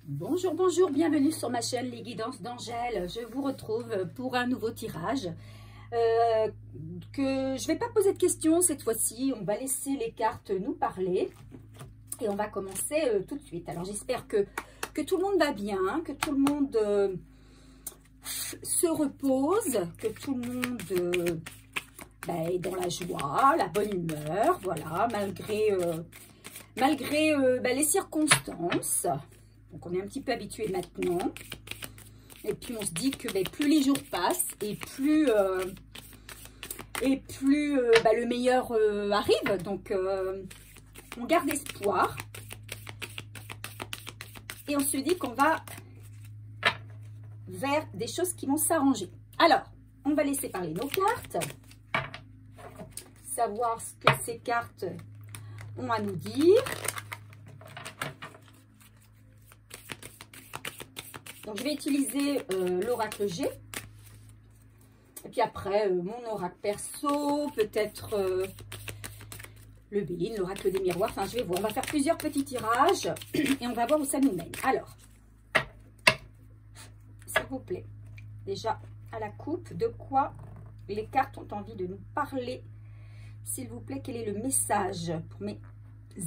Bonjour, bonjour, bienvenue sur ma chaîne Les Guidances d'Angèle. Je vous retrouve pour un nouveau tirage. Je ne vais pas poser de questions cette fois-ci, on va laisser les cartes nous parler. Et on va commencer tout de suite. Alors j'espère que tout le monde va bien, que tout le monde se repose, que tout le monde est dans la joie, la bonne humeur, voilà, malgré les circonstances. Donc on est un petit peu habitué maintenant. Et puis on se dit que plus les jours passent et plus le meilleur arrive. Donc on garde espoir. Et on se dit qu'on va vers des choses qui vont s'arranger. Alors, on va laisser parler nos cartes. Savoir ce que ces cartes ont à nous dire. Donc, je vais utiliser l'oracle G. Et puis après, mon oracle perso, peut-être le Béline, l'oracle des miroirs. Enfin, je vais voir. On va faire plusieurs petits tirages et on va voir où ça nous mène. Alors, s'il vous plaît, déjà à la coupe, de quoi les cartes ont envie de nous parler. S'il vous plaît, quel est le message pour mes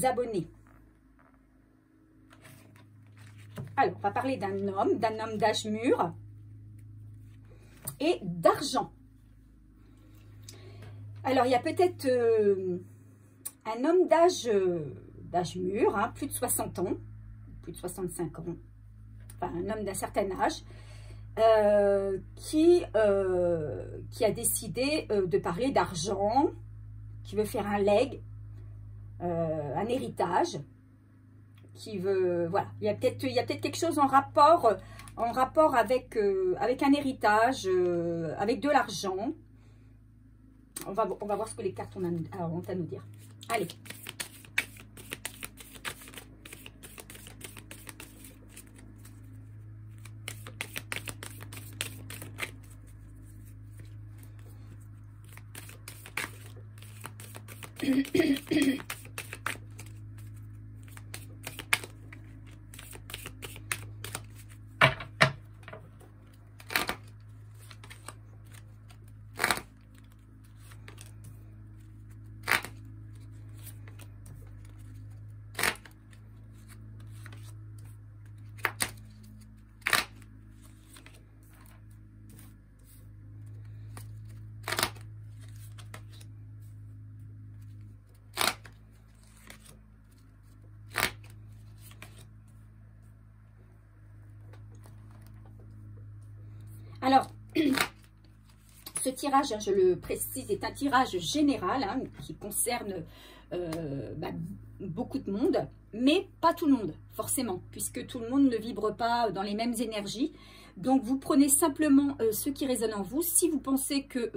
abonnés? Alors, on va parler d'un homme d'âge mûr et d'argent. Alors, il y a peut-être un homme d'âge mûr, hein, plus de 60 ans, plus de 65 ans, enfin un homme d'un certain âge, qui a décidé de parler d'argent, qui veut faire un legs, un héritage, qui veut, voilà, il y a peut-être quelque chose en rapport avec un héritage, avec de l'argent. On va voir ce que les cartes ont à nous dire. Allez. Alors, ce tirage, je le précise, est un tirage général hein, qui concerne beaucoup de monde, mais pas tout le monde, forcément, puisque tout le monde ne vibre pas dans les mêmes énergies. Donc, vous prenez simplement ce qui résonne en vous. Si vous pensez que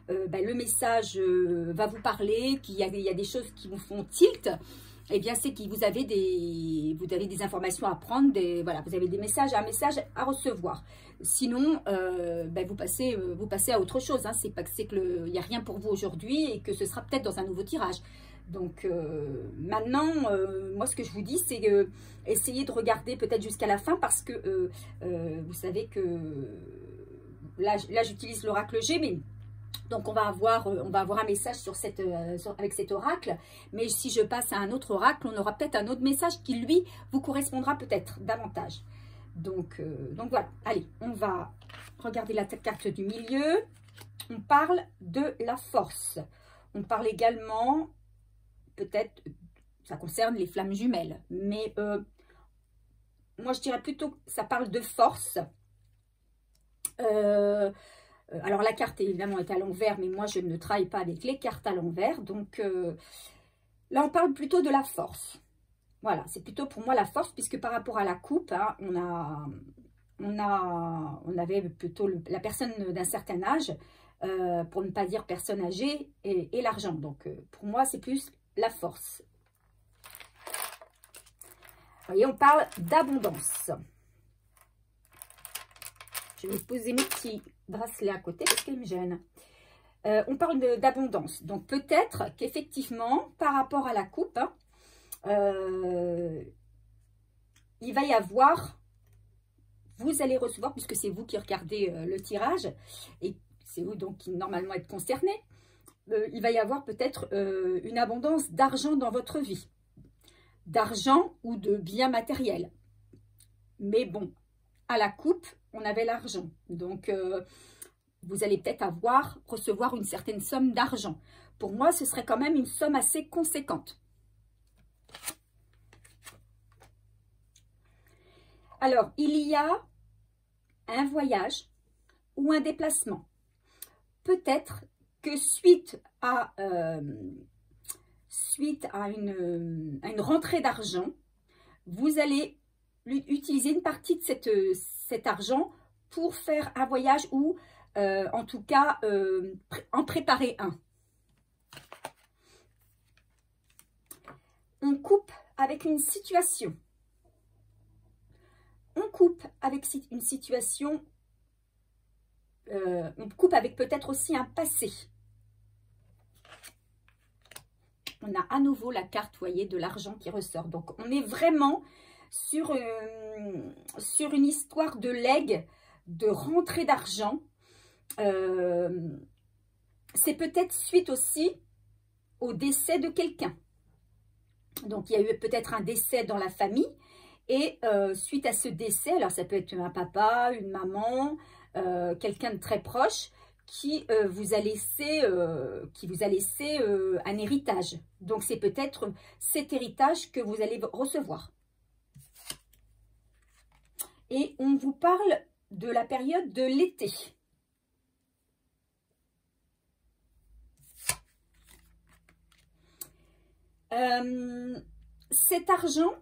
le message va vous parler, qu'il y a des choses qui vous font tilt, eh bien, c'est que vous avez des informations à prendre, voilà, vous avez un message à recevoir. Sinon, vous passez à autre chose. Hein. C'est qu'il n'y a rien pour vous aujourd'hui et que ce sera peut-être dans un nouveau tirage. Donc, maintenant, moi, ce que je vous dis, c'est essayez de regarder peut-être jusqu'à la fin parce que vous savez que là j'utilise l'oracle G, mais... Donc, on va avoir un message avec cet oracle. Mais si je passe à un autre oracle, on aura peut-être un autre message qui, lui, vous correspondra peut-être davantage. Donc voilà. Allez, on va regarder la carte du milieu. On parle de la force. On parle également, peut-être, ça concerne les flammes jumelles. Mais moi, je dirais plutôt que ça parle de force. Alors, la carte, évidemment, est à l'envers, mais moi, je ne travaille pas avec les cartes à l'envers. Donc, là, on parle plutôt de la force. Voilà, c'est plutôt pour moi la force, puisque par rapport à la coupe, hein, on avait plutôt la personne d'un certain âge, pour ne pas dire personne âgée, et l'argent. Donc, pour moi, c'est plus la force. Vous voyez, on parle d'abondance. Je vais poser mes petits bracelets à côté parce qu'ils me gênent. On parle d'abondance. Donc, peut-être qu'effectivement, par rapport à la coupe, hein, il va y avoir vous allez recevoir, puisque c'est vous qui regardez le tirage, et c'est vous donc qui normalement êtes concerné, il va y avoir peut-être une abondance d'argent dans votre vie. D'argent ou de biens matériels. Mais bon, à la coupe, on avait l'argent. Donc, vous allez peut-être recevoir une certaine somme d'argent. Pour moi, ce serait quand même une somme assez conséquente. Alors, il y a un voyage ou un déplacement. Peut-être que suite à une rentrée d'argent, vous allez utiliser une partie de cet argent pour faire un voyage ou en tout cas en préparer un. On coupe avec une situation. On coupe avec une situation, on coupe avec peut-être aussi un passé. On a à nouveau la carte, vous voyez, de l'argent qui ressort. Donc, on est vraiment sur une histoire de legs, de rentrée d'argent. C'est peut-être suite aussi au décès de quelqu'un. Donc, il y a eu peut-être un décès dans la famille. Et suite à ce décès, alors ça peut être un papa, une maman, quelqu'un de très proche qui vous a laissé un héritage. Donc, c'est peut-être cet héritage que vous allez recevoir. Et on vous parle de la période de l'été. Cet argent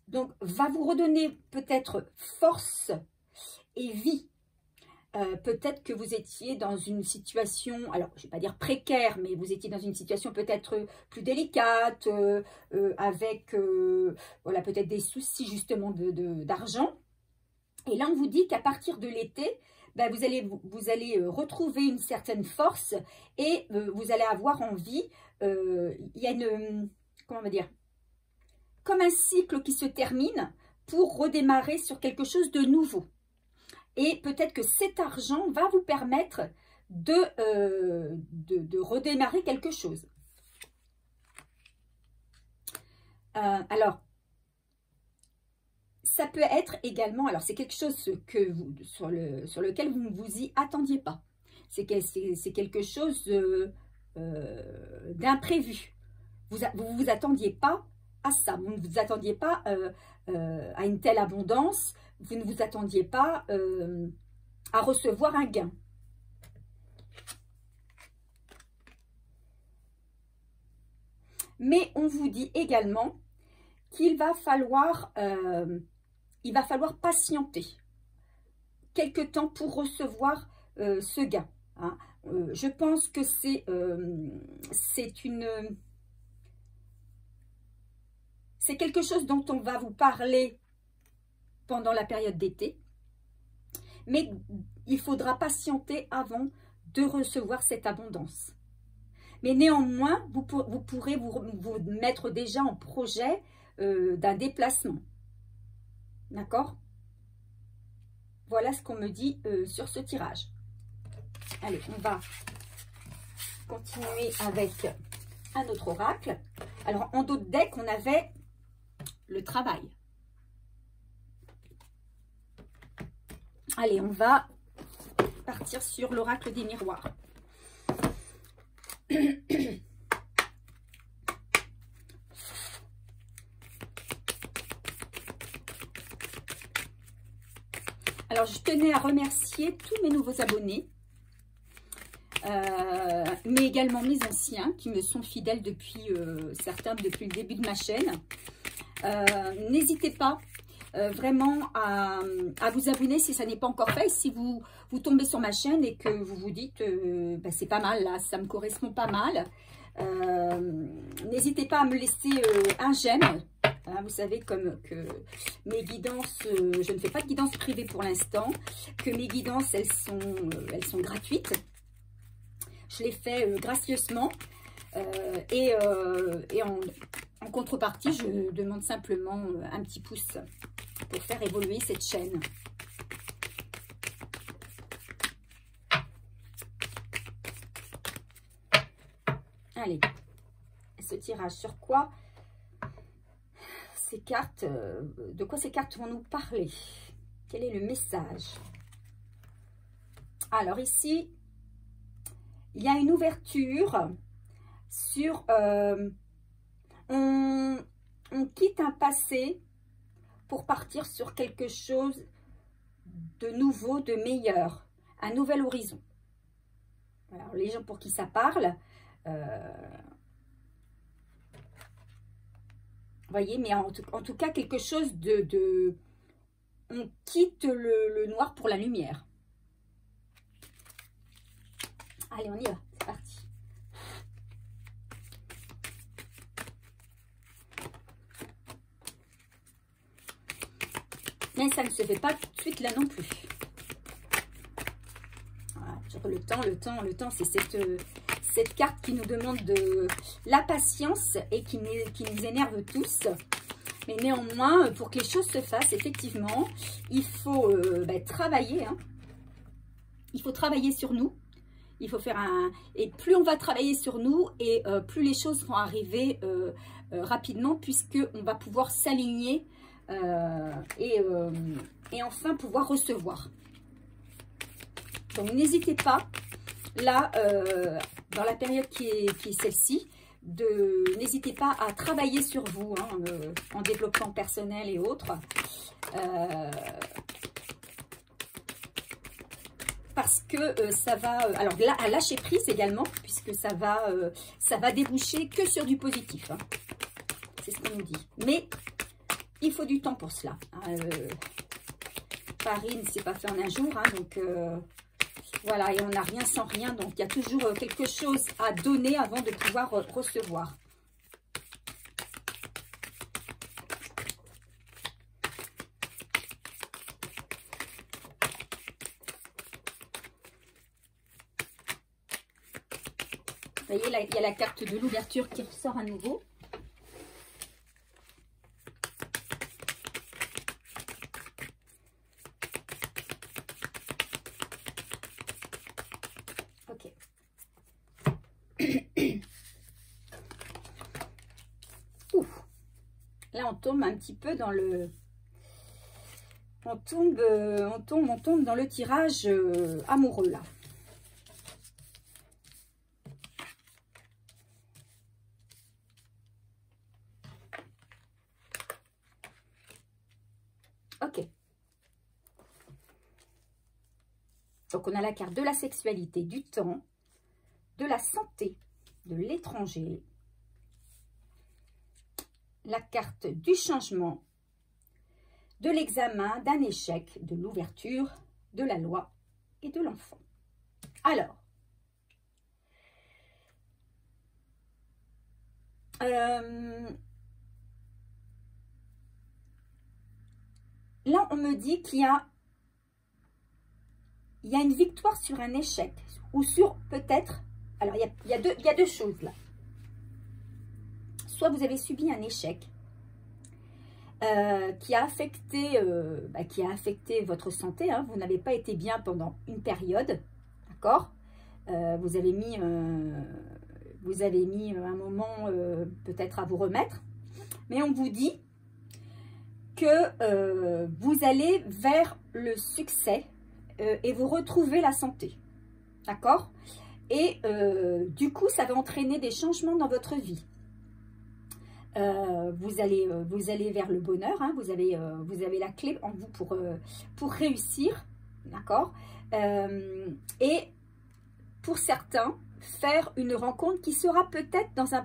donc va vous redonner peut-être force et vie. Peut-être que vous étiez dans une situation, alors je ne vais pas dire précaire, mais vous étiez dans une situation peut-être plus délicate, avec voilà, peut-être des soucis justement d'argent. Et là, on vous dit qu'à partir de l'été, ben, vous allez retrouver une certaine force et vous allez avoir envie, il y a comment on va dire, comme un cycle qui se termine pour redémarrer sur quelque chose de nouveau. Et peut-être que cet argent va vous permettre de redémarrer quelque chose. Alors, ça peut être également, alors c'est quelque chose sur lequel vous ne vous y attendiez pas. C'est quelque chose d'imprévu. Vous ne vous attendiez pas à ça. Vous ne vous attendiez pas à une telle abondance. Vous ne vous attendiez pas à recevoir un gain. Mais on vous dit également qu'il va falloir patienter quelque temps pour recevoir ce gain. Hein. Je pense que c'est quelque chose dont on va vous parler pendant la période d'été, mais il faudra patienter avant de recevoir cette abondance. Mais néanmoins, vous pourrez vous mettre déjà en projet d'un déplacement. D'accord? Voilà ce qu'on me dit sur ce tirage. Allez, on va continuer avec un autre oracle. Alors, en dos de deck, on avait le travail. Allez, on va partir sur l'oracle des miroirs. Alors, je tenais à remercier tous mes nouveaux abonnés, mais également mes anciens qui me sont fidèles depuis, certains depuis le début de ma chaîne. N'hésitez pas vraiment à vous abonner si ça n'est pas encore fait. Si vous tombez sur ma chaîne et que vous vous dites bah, c'est pas mal là, ça me correspond pas mal, n'hésitez pas à me laisser un j'aime. Hein, vous savez comme que mes guidances, je ne fais pas de guidance privée pour l'instant, que mes guidances elles sont gratuites. Je les fais gracieusement et En contrepartie, je demande simplement un petit pouce pour faire évoluer cette chaîne. Allez, ce tirage sur quoi ces cartes, de quoi ces cartes vont nous parler? Quel est le message? Alors ici, il y a une ouverture sur... on quitte un passé pour partir sur quelque chose de nouveau, de meilleur, un nouvel horizon. Alors, les gens pour qui ça parle, voyez, mais en tout cas, quelque chose de on quitte le noir pour la lumière. Allez, on y va, c'est parti. Mais ça ne se fait pas tout de suite là non plus. Voilà, sur le temps, c'est cette carte qui nous demande de la patience et qui nous énerve tous. Mais néanmoins, pour que les choses se fassent, effectivement, il faut travailler. Hein. Il faut travailler sur nous. Il faut faire un... Et plus on va travailler sur nous, et plus les choses vont arriver rapidement, puisqu'on va pouvoir s'aligner et enfin pouvoir recevoir. Donc n'hésitez pas, là, dans la période qui est celle-ci, n'hésitez pas à travailler sur vous, hein, en développement personnel et autres. Parce que ça va, alors là, à lâcher prise également, puisque ça va déboucher que sur du positif. Hein. C'est ce qu'on nous dit. Mais il faut du temps pour cela. Hein. Paris ne s'est pas fait en un jour, hein, donc voilà, et on n'a rien sans rien, donc il y a toujours quelque chose à donner avant de pouvoir recevoir. Vous voyez, là, il y a la carte de l'ouverture qui ressort à nouveau. Ok. Ouf. Là, on tombe un petit peu dans le... On tombe dans le tirage amoureux, là. Ok. Donc, on a la carte de la sexualité, du temps, de la santé, de l'étranger, la carte du changement, de l'examen, d'un échec, de l'ouverture, de la loi et de l'enfant. Alors, là, on me dit qu'il y a une victoire sur un échec ou sur peut-être... Alors, il y a deux choses là. Soit vous avez subi un échec qui a affecté votre santé. Hein. Vous n'avez pas été bien pendant une période, d'accord. Vous avez mis un moment peut-être à vous remettre. Mais on vous dit que vous allez vers le succès et vous retrouvez la santé, d'accord. Et du coup, ça va entraîner des changements dans votre vie. Vous allez vers le bonheur, hein, vous avez la clé en vous pour réussir, d'accord. Et pour certains, faire une rencontre qui sera peut-être dans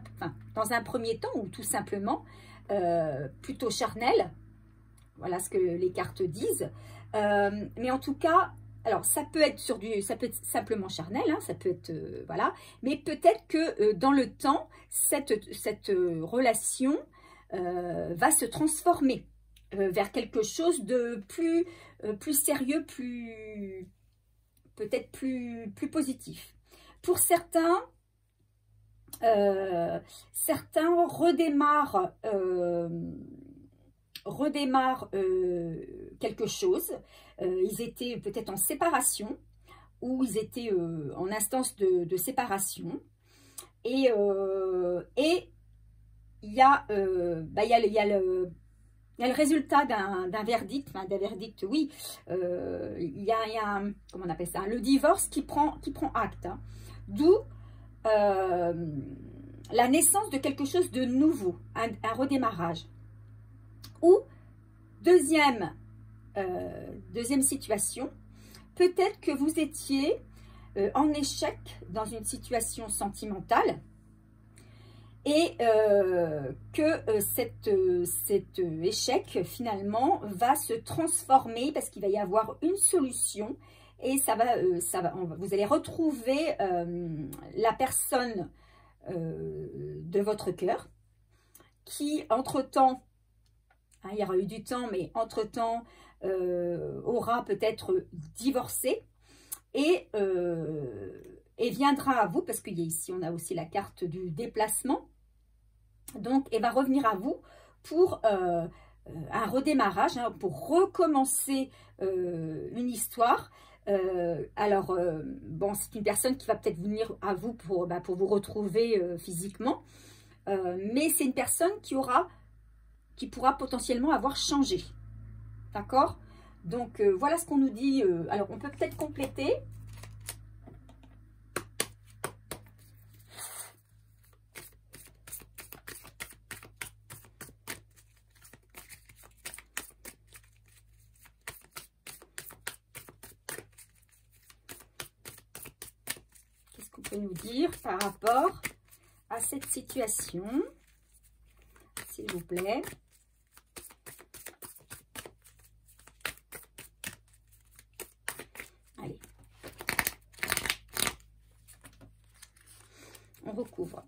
un premier temps ou tout simplement plutôt charnelle, voilà ce que les cartes disent. Mais en tout cas, alors ça peut être simplement charnel, hein, ça peut être voilà, mais peut-être que dans le temps, cette relation va se transformer vers quelque chose de plus sérieux, peut-être plus positif. Pour certains, Certains redémarrent, quelque chose. Ils étaient peut-être en séparation ou ils étaient en instance de séparation. Et il y a le résultat d'un verdict, enfin d'un verdict, oui, il y a comment on appelle ça, le divorce qui prend acte, hein. D'où la naissance de quelque chose de nouveau, un redémarrage. Ou deuxième situation, peut-être que vous étiez en échec dans une situation sentimentale et que cet échec finalement va se transformer parce qu'il va y avoir une solution et vous allez retrouver la personne de votre cœur qui entre-temps, hein, il y aura eu du temps, mais entre-temps aura peut-être divorcé et viendra à vous, parce qu'ici on a aussi la carte du déplacement, donc elle va revenir à vous pour un redémarrage, hein, pour recommencer une histoire. Bon, c'est une personne qui va peut-être venir à vous pour vous retrouver physiquement, mais c'est une personne qui pourra potentiellement avoir changé, d'accord? Donc voilà ce qu'on nous dit. Alors on peut peut-être compléter. Qu'est-ce qu'on peut nous dire par rapport à cette situation, s'il vous plaît? Allez. On recouvre.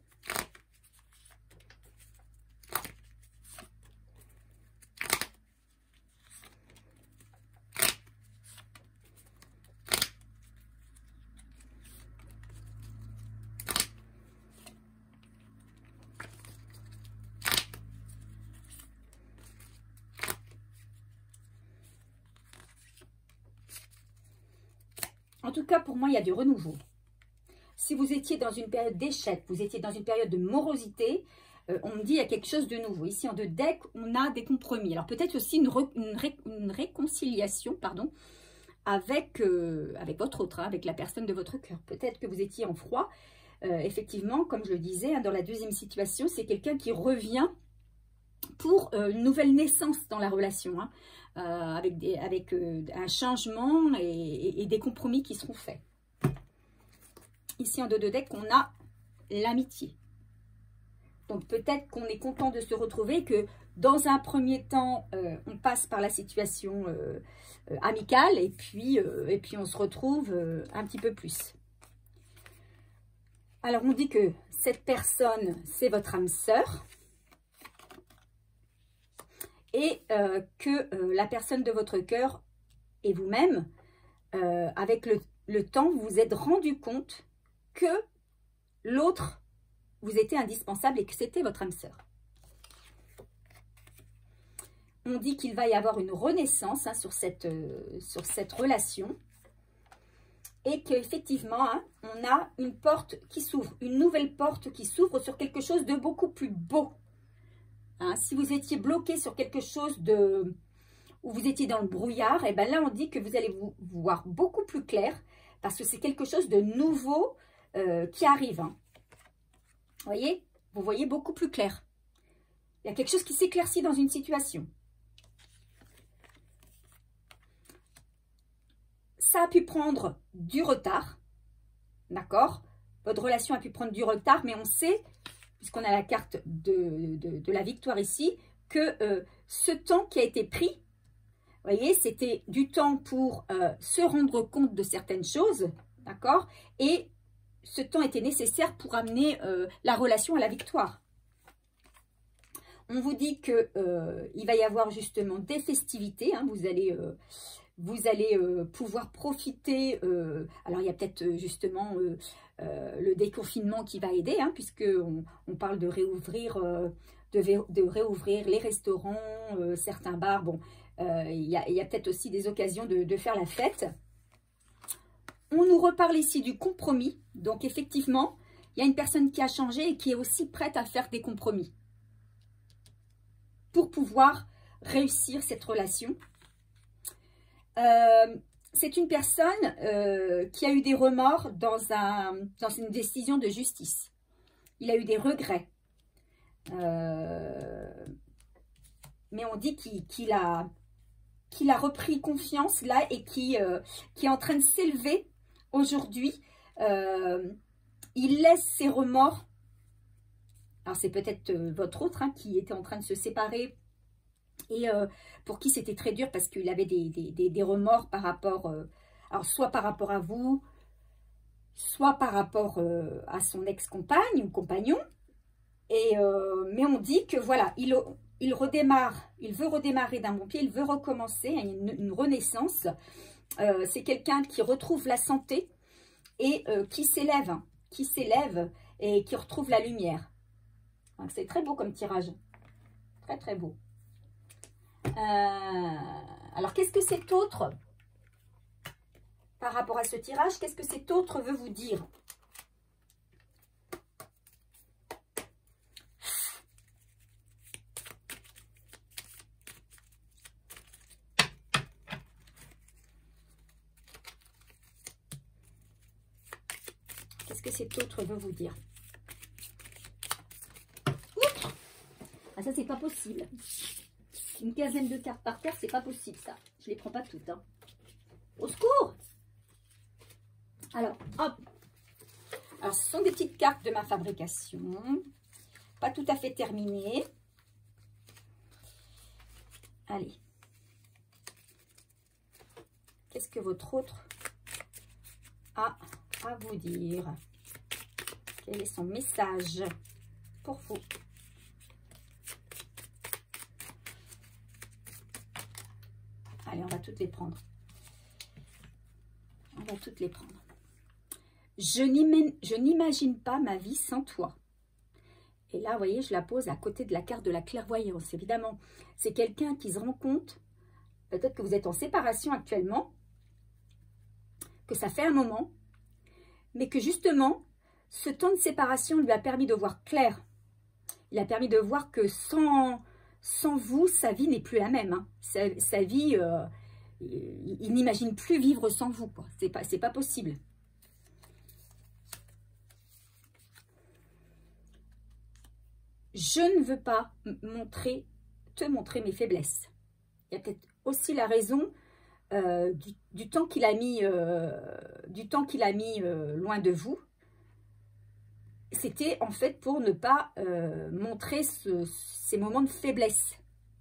En tout cas, pour moi, il y a du renouveau. Si vous étiez dans une période d'échec, vous étiez dans une période de morosité, on me dit il y a quelque chose de nouveau. Ici, en 2 decks, on a des compromis. Alors, peut-être aussi une réconciliation, pardon, avec votre autre, hein, avec la personne de votre cœur. Peut-être que vous étiez en froid. Effectivement, comme je le disais, hein, dans la deuxième situation, c'est quelqu'un qui revient pour une nouvelle naissance dans la relation, hein, avec un changement et des compromis qui seront faits. Ici, en 2 decks, on a l'amitié. Donc, peut-être qu'on est content de se retrouver, que dans un premier temps, on passe par la situation amicale et puis on se retrouve un petit peu plus. Alors, on dit que cette personne, c'est votre âme sœur. Et que la personne de votre cœur et vous-même, avec le temps, vous vous êtes rendu compte que l'autre vous était indispensable et que c'était votre âme sœur. On dit qu'il va y avoir une renaissance, hein, sur cette relation et qu'effectivement, hein, on a une porte qui s'ouvre, une nouvelle porte qui s'ouvre sur quelque chose de beaucoup plus beau. Hein, si vous étiez bloqué sur quelque chose où vous étiez dans le brouillard, et bien là, on dit que vous allez vous voir beaucoup plus clair parce que c'est quelque chose de nouveau qui arrive. Hein. Vous voyez beaucoup plus clair. Il y a quelque chose qui s'éclaircit dans une situation. Ça a pu prendre du retard, d'accord? Votre relation a pu prendre du retard, mais on sait, puisqu'on a la carte de la victoire ici, que ce temps qui a été pris, vous voyez, c'était du temps pour se rendre compte de certaines choses, d'accord? Et ce temps était nécessaire pour amener la relation à la victoire. On vous dit qu'il va y avoir justement des festivités, hein, vous allez vous allez pouvoir profiter. Alors, il y a peut-être justement le déconfinement qui va aider, hein, puisque on parle de réouvrir, de réouvrir les restaurants, certains bars. Bon, il y a peut-être aussi des occasions de faire la fête. On nous reparle ici du compromis. Donc, effectivement, il y a une personne qui a changé et qui est aussi prête à faire des compromis pour pouvoir réussir cette relation. C'est une personne qui a eu des remords dans une décision de justice. Il a eu des regrets. Mais on dit qu'il a repris confiance là et qui est en train de s'élever aujourd'hui. Il laisse ses remords. Alors c'est peut-être votre autre hein, qui était en train de se séparer et pour qui c'était très dur parce qu'il avait des remords par rapport, alors soit par rapport à vous, soit par rapport à son ex-compagne ou compagnon. Mais on dit que voilà, il redémarre, il veut redémarrer d'un bon pied, il veut recommencer, une renaissance. C'est quelqu'un qui retrouve la santé et qui s'élève et qui retrouve la lumière. C'est très beau comme tirage, très très beau. Alors qu'est-ce que cet autre, par rapport à ce tirage, qu'est-ce que cet autre veut vous dire ? Qu'est-ce que cet autre veut vous dire? Outre. Ah, ça, c'est pas possible. Une quinzaine de cartes par terre, c'est pas possible, ça. Je les prends pas toutes. Hein. Au secours! Alors, hop. Alors, ce sont des petites cartes de ma fabrication. Pas tout à fait terminées. Allez. Qu'est-ce que votre autre a à vous dire? Quel est son message pour vous? Allez, on va toutes les prendre. On va toutes les prendre. Je n'imagine pas ma vie sans toi. Et là, vous voyez, je la pose à côté de la carte de la clairvoyance. Évidemment, c'est quelqu'un qui se rend compte, peut-être que vous êtes en séparation actuellement, que ça fait un moment, mais que justement, ce temps de séparation lui a permis de voir clair. Il a permis de voir que sans vous, sa vie n'est plus la même. Hein. Sa vie, il n'imagine plus vivre sans vous. C'est pas possible. Je ne veux pas te montrer mes faiblesses. Il y a peut-être aussi la raison du temps qu'il a mis, loin de vous. C'était en fait pour ne pas montrer ces moments de faiblesse.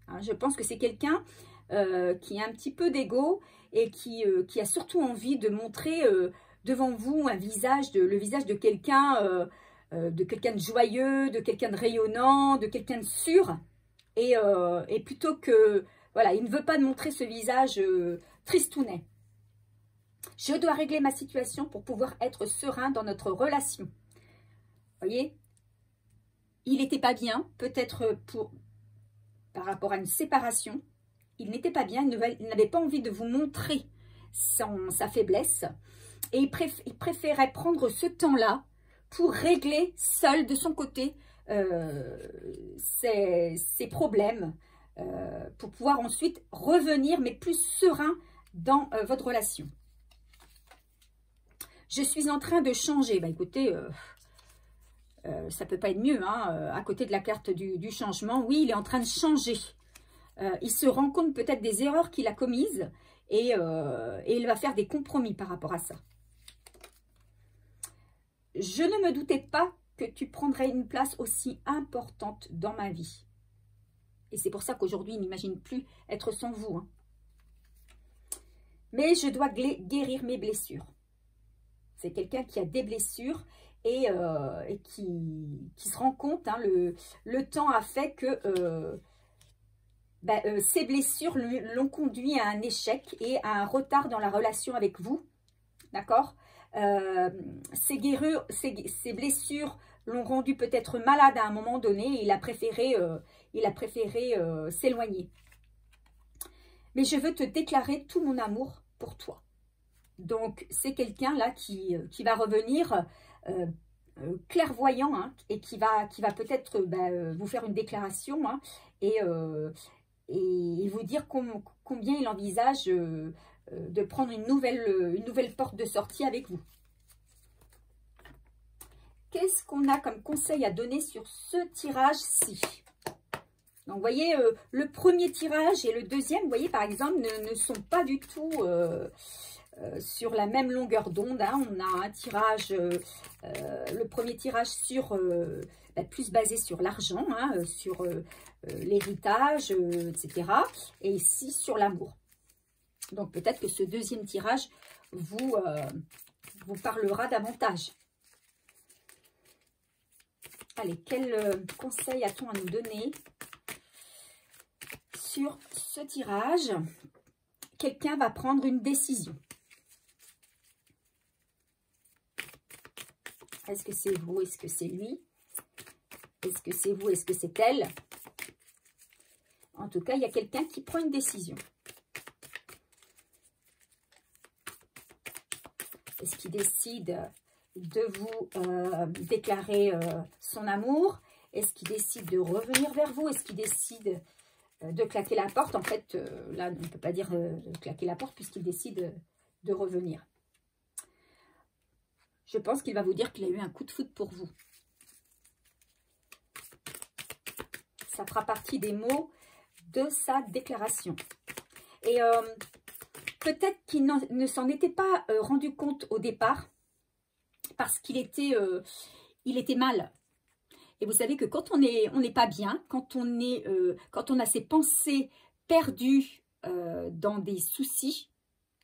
Hein, je pense que c'est quelqu'un qui a un petit peu d'ego et qui a surtout envie de montrer devant vous le visage de quelqu'un de joyeux, de quelqu'un de rayonnant, de quelqu'un de sûr. Et plutôt que, voilà, il ne veut pas montrer ce visage tristounet. Je dois régler ma situation pour pouvoir être serein dans notre relation. Vous voyez, il n'était pas bien, peut-être par rapport à une séparation. Il n'était pas bien, il n'avait pas envie de vous montrer sa faiblesse. Et il préférait prendre ce temps-là pour régler seul de son côté ses problèmes. Pour pouvoir ensuite revenir, mais plus serein dans votre relation. Je suis en train de changer. Bah, écoutez... ça ne peut pas être mieux, hein, à côté de la carte du changement. Oui, il est en train de changer. Il se rend compte peut-être des erreurs qu'il a commises et il va faire des compromis par rapport à ça. Je ne me doutais pas que tu prendrais une place aussi importante dans ma vie. Et c'est pour ça qu'aujourd'hui, il n'imagine plus être sans vous. Hein. Mais je dois guérir mes blessures. C'est quelqu'un qui a des blessures et qui se rend compte, hein, le temps a fait que ces blessures l'ont conduit à un échec et à un retard dans la relation avec vous. D'accord? Ces blessures l'ont rendu peut-être malade à un moment donné et il a préféré s'éloigner. Mais je veux te déclarer tout mon amour pour toi. Donc, c'est quelqu'un là qui va revenir clairvoyant, hein, et qui va peut-être vous faire une déclaration, hein, et vous dire combien il envisage de prendre une nouvelle porte de sortie avec vous. Qu'est-ce qu'on a comme conseil à donner sur ce tirage-ci? Donc, vous voyez, le premier tirage et le deuxième, vous voyez, par exemple, ne sont pas du tout sur la même longueur d'onde. Hein. On a un tirage, le premier tirage sur plus basé sur l'argent, hein, sur l'héritage, etc. Et ici, sur l'amour. Donc, peut-être que ce deuxième tirage vous parlera davantage. Allez, quel conseil a-t-on à nous donner sur ce tirage? Quelqu'un va prendre une décision. Est-ce que c'est vous? Est-ce que c'est lui? Est-ce que c'est vous? Est-ce que c'est elle? En tout cas, il y a quelqu'un qui prend une décision. Est-ce qu'il décide de vous déclarer son amour? Est-ce qu'il décide de revenir vers vous? Est-ce qu'il décide de claquer la porte? En fait, là, on ne peut pas dire de claquer la porte puisqu'il décide de revenir. Je pense qu'il va vous dire qu'il a eu un coup de foudre pour vous. Ça fera partie des mots de sa déclaration. Et peut-être qu'il ne s'en était pas rendu compte au départ parce qu'il était, il était mal. Et vous savez que quand on n'est pas bien, quand on a ses pensées perdues dans des soucis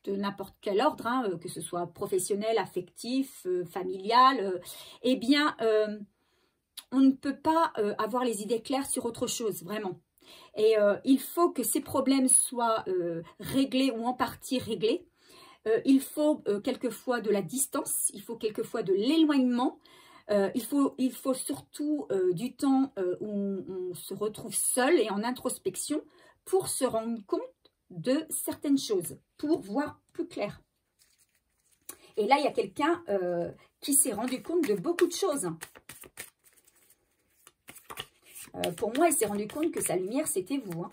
de n'importe quel ordre, hein, que ce soit professionnel, affectif, familial, eh bien, on ne peut pas avoir les idées claires sur autre chose, vraiment. Et il faut que ces problèmes soient réglés ou en partie réglés. Il faut quelquefois de la distance, il faut quelquefois de l'éloignement. Il faut surtout du temps où on se retrouve seul et en introspection pour se rendre compte de certaines choses, pour voir plus clair. Et là, il y a quelqu'un qui s'est rendu compte de beaucoup de choses. Pour moi, il s'est rendu compte que sa lumière, c'était vous. Hein.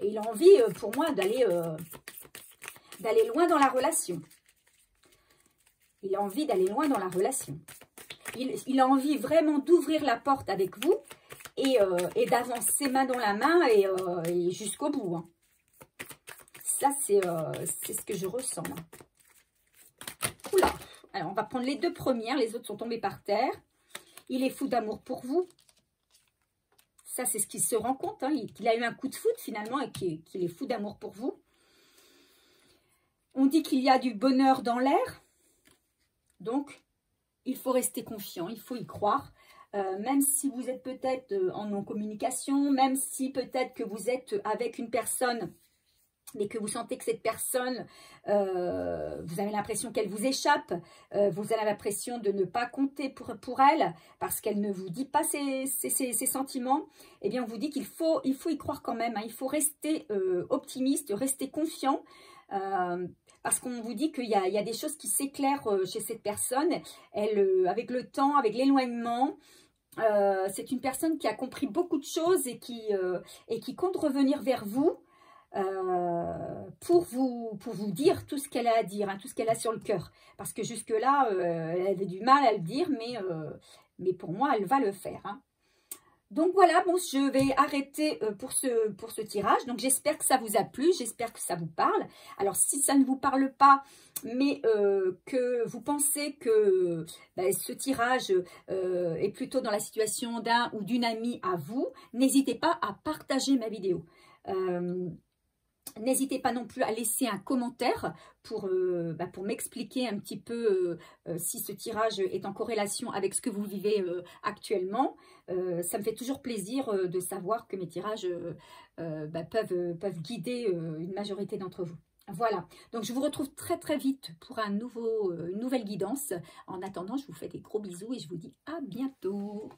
Et il a envie, pour moi, d'aller loin dans la relation. Il a envie d'aller loin dans la relation. Il a envie vraiment d'ouvrir la porte avec vous et d'avancer main dans la main et jusqu'au bout. Hein. Ça, c'est ce que je ressens. Hein. Oula! Alors, on va prendre les deux premières. Les autres sont tombées par terre. Il est fou d'amour pour vous. Ça, c'est ce qu'il se rend compte. Hein, qu'il a eu un coup de foudre finalement et qu'il est fou d'amour pour vous. On dit qu'il y a du bonheur dans l'air. Donc, il faut rester confiant, il faut y croire. Même si vous êtes peut-être en non-communication, même si peut-être que vous êtes avec une personne, mais que vous sentez que cette personne, vous avez l'impression qu'elle vous échappe, vous avez l'impression de ne pas compter pour elle, parce qu'elle ne vous dit pas ses sentiments, eh bien on vous dit qu'il faut y croire quand même, hein, il faut rester optimiste, rester confiant, parce qu'on vous dit qu'il y a des choses qui s'éclairent chez cette personne. Elle, avec le temps, avec l'éloignement, c'est une personne qui a compris beaucoup de choses et qui compte revenir vers vous pour vous dire tout ce qu'elle a à dire, hein, tout ce qu'elle a sur le cœur. Parce que jusque-là, elle avait du mal à le dire, mais pour moi, elle va le faire. Hein. Donc voilà, bon, je vais arrêter pour ce tirage. Donc j'espère que ça vous a plu, j'espère que ça vous parle. Alors si ça ne vous parle pas, mais que vous pensez que ce tirage est plutôt dans la situation d'un ou d'une amie à vous, n'hésitez pas à partager ma vidéo. N'hésitez pas non plus à laisser un commentaire pour m'expliquer un petit peu si ce tirage est en corrélation avec ce que vous vivez actuellement. Ça me fait toujours plaisir de savoir que mes tirages peuvent guider une majorité d'entre vous. Voilà, donc je vous retrouve très très vite pour une nouvelle guidance. En attendant, je vous fais des gros bisous et je vous dis à bientôt.